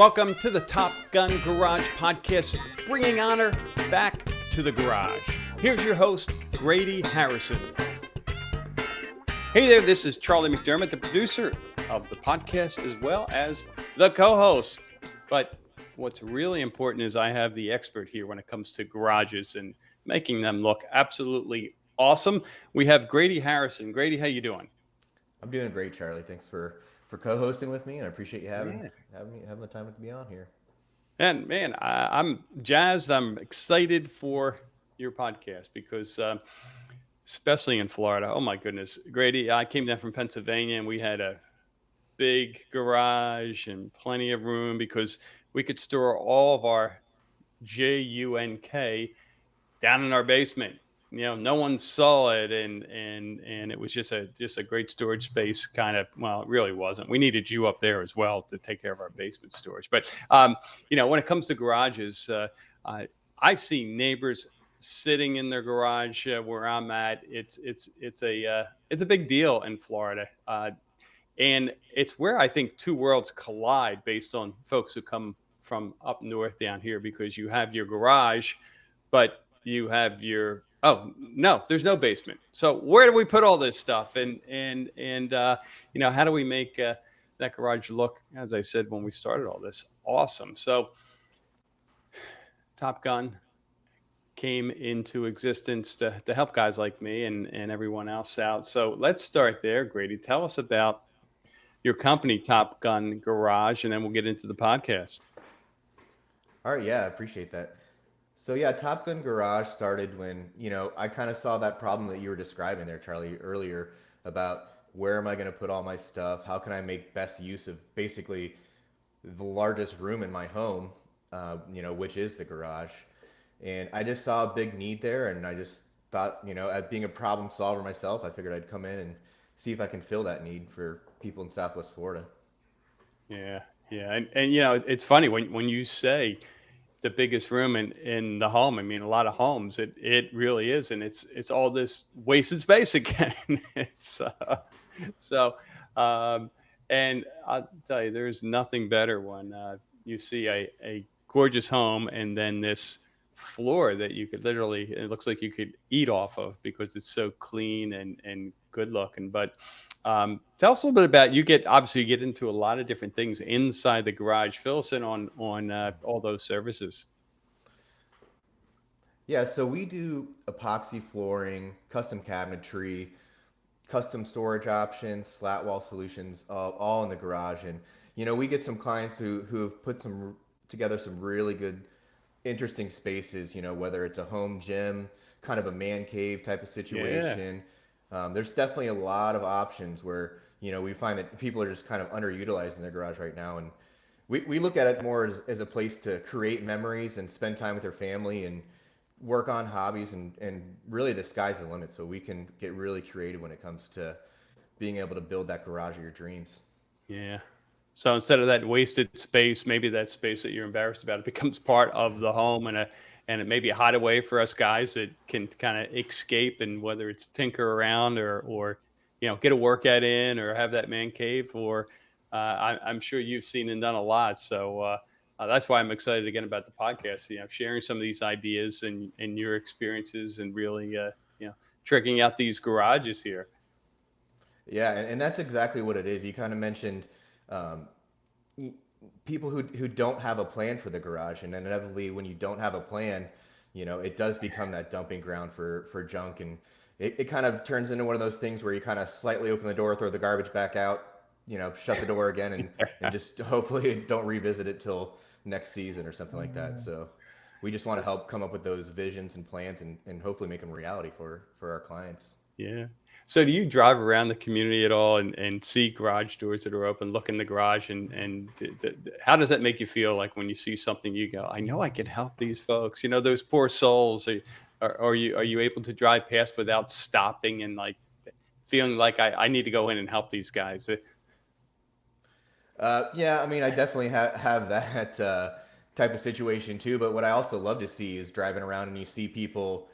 Welcome to the Top Gun Garage Podcast, bringing honor back to the garage. Here's your host, Grady Harrison. Hey there, this is Charlie McDermott, the producer of the podcast, as well as the co-host. But what's really important is I have the expert here when it comes to garages and making them look absolutely awesome. We have Grady Harrison. Grady, how you doing? I'm doing great, Charlie. Thanks for co-hosting with me, and I appreciate you having Yeah. having the time to be on here. And man, I'm jazzed. I'm excited for your podcast because, especially in Florida, oh my goodness, Grady, I came down from Pennsylvania and we had a big garage and plenty of room because we could store all of our JUNK down in our basement. No one saw it, and it was just a great storage space. Kind of, well, it really wasn't. We needed you up there as well to take care of our basement storage. But when it comes to garages, I I've seen neighbors sitting in their garage where I'm at. It's a big deal in Florida. And it's where I think two worlds collide based on folks who come from up north down here, because you have your garage, but you have your, oh no, there's no basement. So where do we put all this stuff? And how do we make that garage look, as I said when we started all this, awesome? So Top Gun came into existence to help guys like me and everyone else out. So let's start there, Grady. Tell us about your company, Top Gun Garage, and then we'll get into the podcast. All right, yeah, I appreciate that. So yeah, Top Gun Garage started when I kind of saw that problem that you were describing there, Charlie, earlier about where am I going to put all my stuff? How can I make best use of basically the largest room in my home, which is the garage. And I just saw a big need there, and I just thought, as being a problem solver myself, I figured I'd come in and see if I can fill that need for people in Southwest Florida. Yeah, yeah, and it's funny when you say the biggest room in the home. I mean, a lot of homes, it really is, and it's all this wasted space again. it's so, um, and I'll tell you, there's nothing better when you see a gorgeous home and then this floor that you could literally, it looks like you could eat off of because it's so clean and good looking. But tell us a little bit about, you get into a lot of different things inside the garage. Fill us in on all those services. Yeah, so we do epoxy flooring, custom cabinetry, custom storage options, slat wall solutions, all in the garage. And we get some clients who have put together some really good, interesting spaces. Whether it's a home gym, kind of a man cave type of Yeah. situation. There's definitely a lot of options where we find that people are just kind of underutilized in their garage right now, and we look at it more as a place to create memories and spend time with their family and work on hobbies, and really the sky's the limit, so we can get really creative when it comes to being able to build that garage of your dreams. Yeah. So instead of that wasted space, maybe that space that you're embarrassed about, it becomes part of the home, and it may be a hideaway for us guys that can kind of escape, and whether it's tinker around or get a workout in or have that man cave, or I'm sure you've seen and done a lot. So that's why I'm excited again about the podcast. Sharing some of these ideas and your experiences, and really tricking out these garages here. Yeah, and that's exactly what it is. You kind of mentioned um, people who don't have a plan for the garage, and inevitably when you don't have a plan, it does become that dumping ground for junk, and it kind of turns into one of those things where you kind of slightly open the door, throw the garbage back out, shut the door again, and just hopefully don't revisit it till next season or something like that. So we just want to help come up with those visions and plans, and hopefully make them reality for our clients. Yeah. So do you drive around the community at all and see garage doors that are open, look in the garage, and how does that make you feel, like when you see something you go, I know I can help these folks, those poor souls? Are you able to drive past without stopping and like feeling like I need to go in and help these guys? Yeah, I mean, I definitely have that type of situation too. But what I also love to see is driving around and you see people,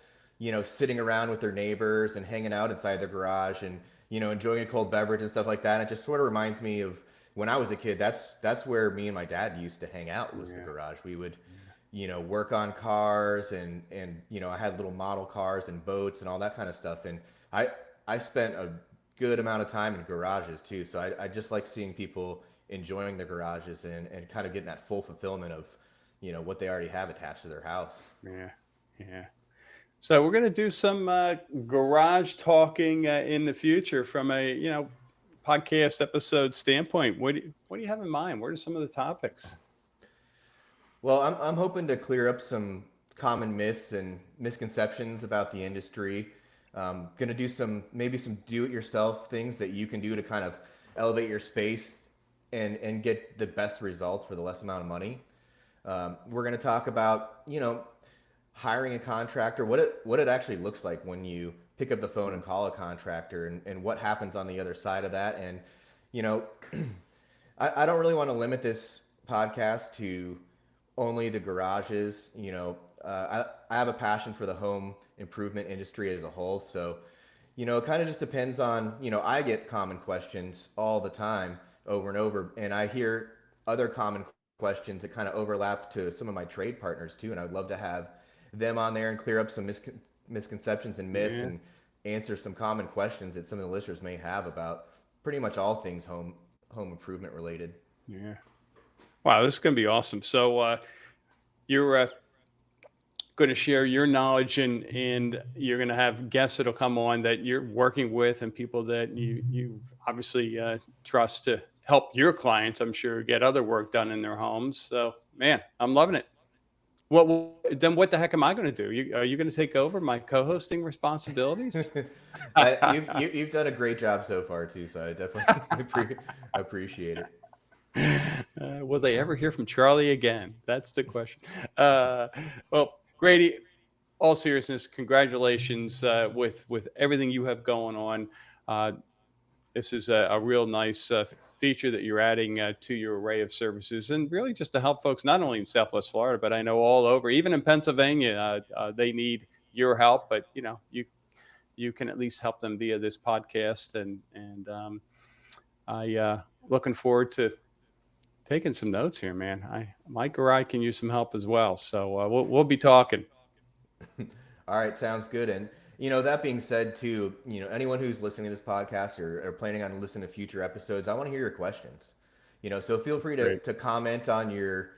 sitting around with their neighbors and hanging out inside their garage and, enjoying a cold beverage and stuff like that. And it just sort of reminds me of when I was a kid, that's where me and my dad used to hang out, was the Yeah. garage. We would, work on cars, and I had little model cars and boats and all that kind of stuff. And I I spent a good amount of time in garages too. So I just like seeing people enjoying the garages and kind of getting that full fulfillment of, what they already have attached to their house. Yeah. Yeah. So we're going to do some garage talking in the future from a podcast episode standpoint. What do you have in mind? What are some of the topics? Well, I'm hoping to clear up some common myths and misconceptions about the industry. Going to do maybe some do-it-yourself things that you can do to kind of elevate your space and get the best results for the less amount of money. We're going to talk about, hiring a contractor, what it actually looks like when you pick up the phone and call a contractor, and what happens on the other side of that. And, you know, I don't really want to limit this podcast to only the garages. I have a passion for the home improvement industry as a whole. So, it kind of just depends on, I get common questions all the time over and over, and I hear other common questions that kind of overlap to some of my trade partners too. And I would love to have them on there and clear up some misconceptions and myths, Yeah. and answer some common questions that some of the listeners may have about pretty much all things home improvement related. Yeah. Wow, this is going to be awesome. So you're going to share your knowledge, and you're going to have guests that'll come on that you're working with, and people that you obviously trust to help your clients, I'm sure, get other work done in their homes. So man, I'm loving it. Then what the heck am I going to do? Are you going to take over my co-hosting responsibilities? You've done a great job so far too, so I definitely appreciate it. Will they ever hear from Charlie again? That's the question. Uh, well, Grady, all seriousness, congratulations with everything you have going on. Uh, this is a real nice feature that you're adding to your array of services, and really just to help folks not only in Southwest Florida, but I know all over, even in Pennsylvania, they need your help. But you can at least help them via this podcast, and I looking forward to taking some notes here, man. Mike or I can use some help as well, so we'll be talking. All right, sounds good. And that being said, too, anyone who's listening to this podcast, or planning on listening to future episodes, I want to hear your questions. So feel free to, Great. comment on your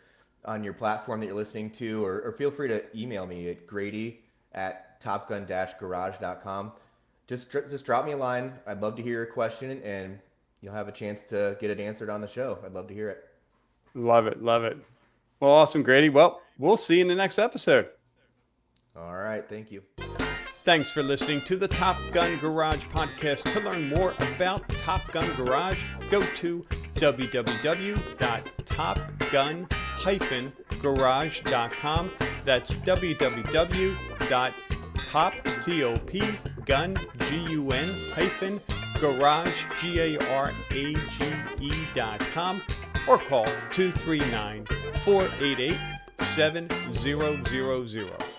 platform that you're listening to, or feel free to email me at grady@topgun-garage.com. Just drop me a line. I'd love to hear your question, and you'll have a chance to get it answered on the show. I'd love to hear it. Love it, love it. Well, awesome, Grady. Well, we'll see you in the next episode. All right, thank you. Thanks for listening to the Top Gun Garage podcast. To learn more about Top Gun Garage, go to www.topgun-garage.com. That's www.topgun-garage.com, or call 239-488-7000.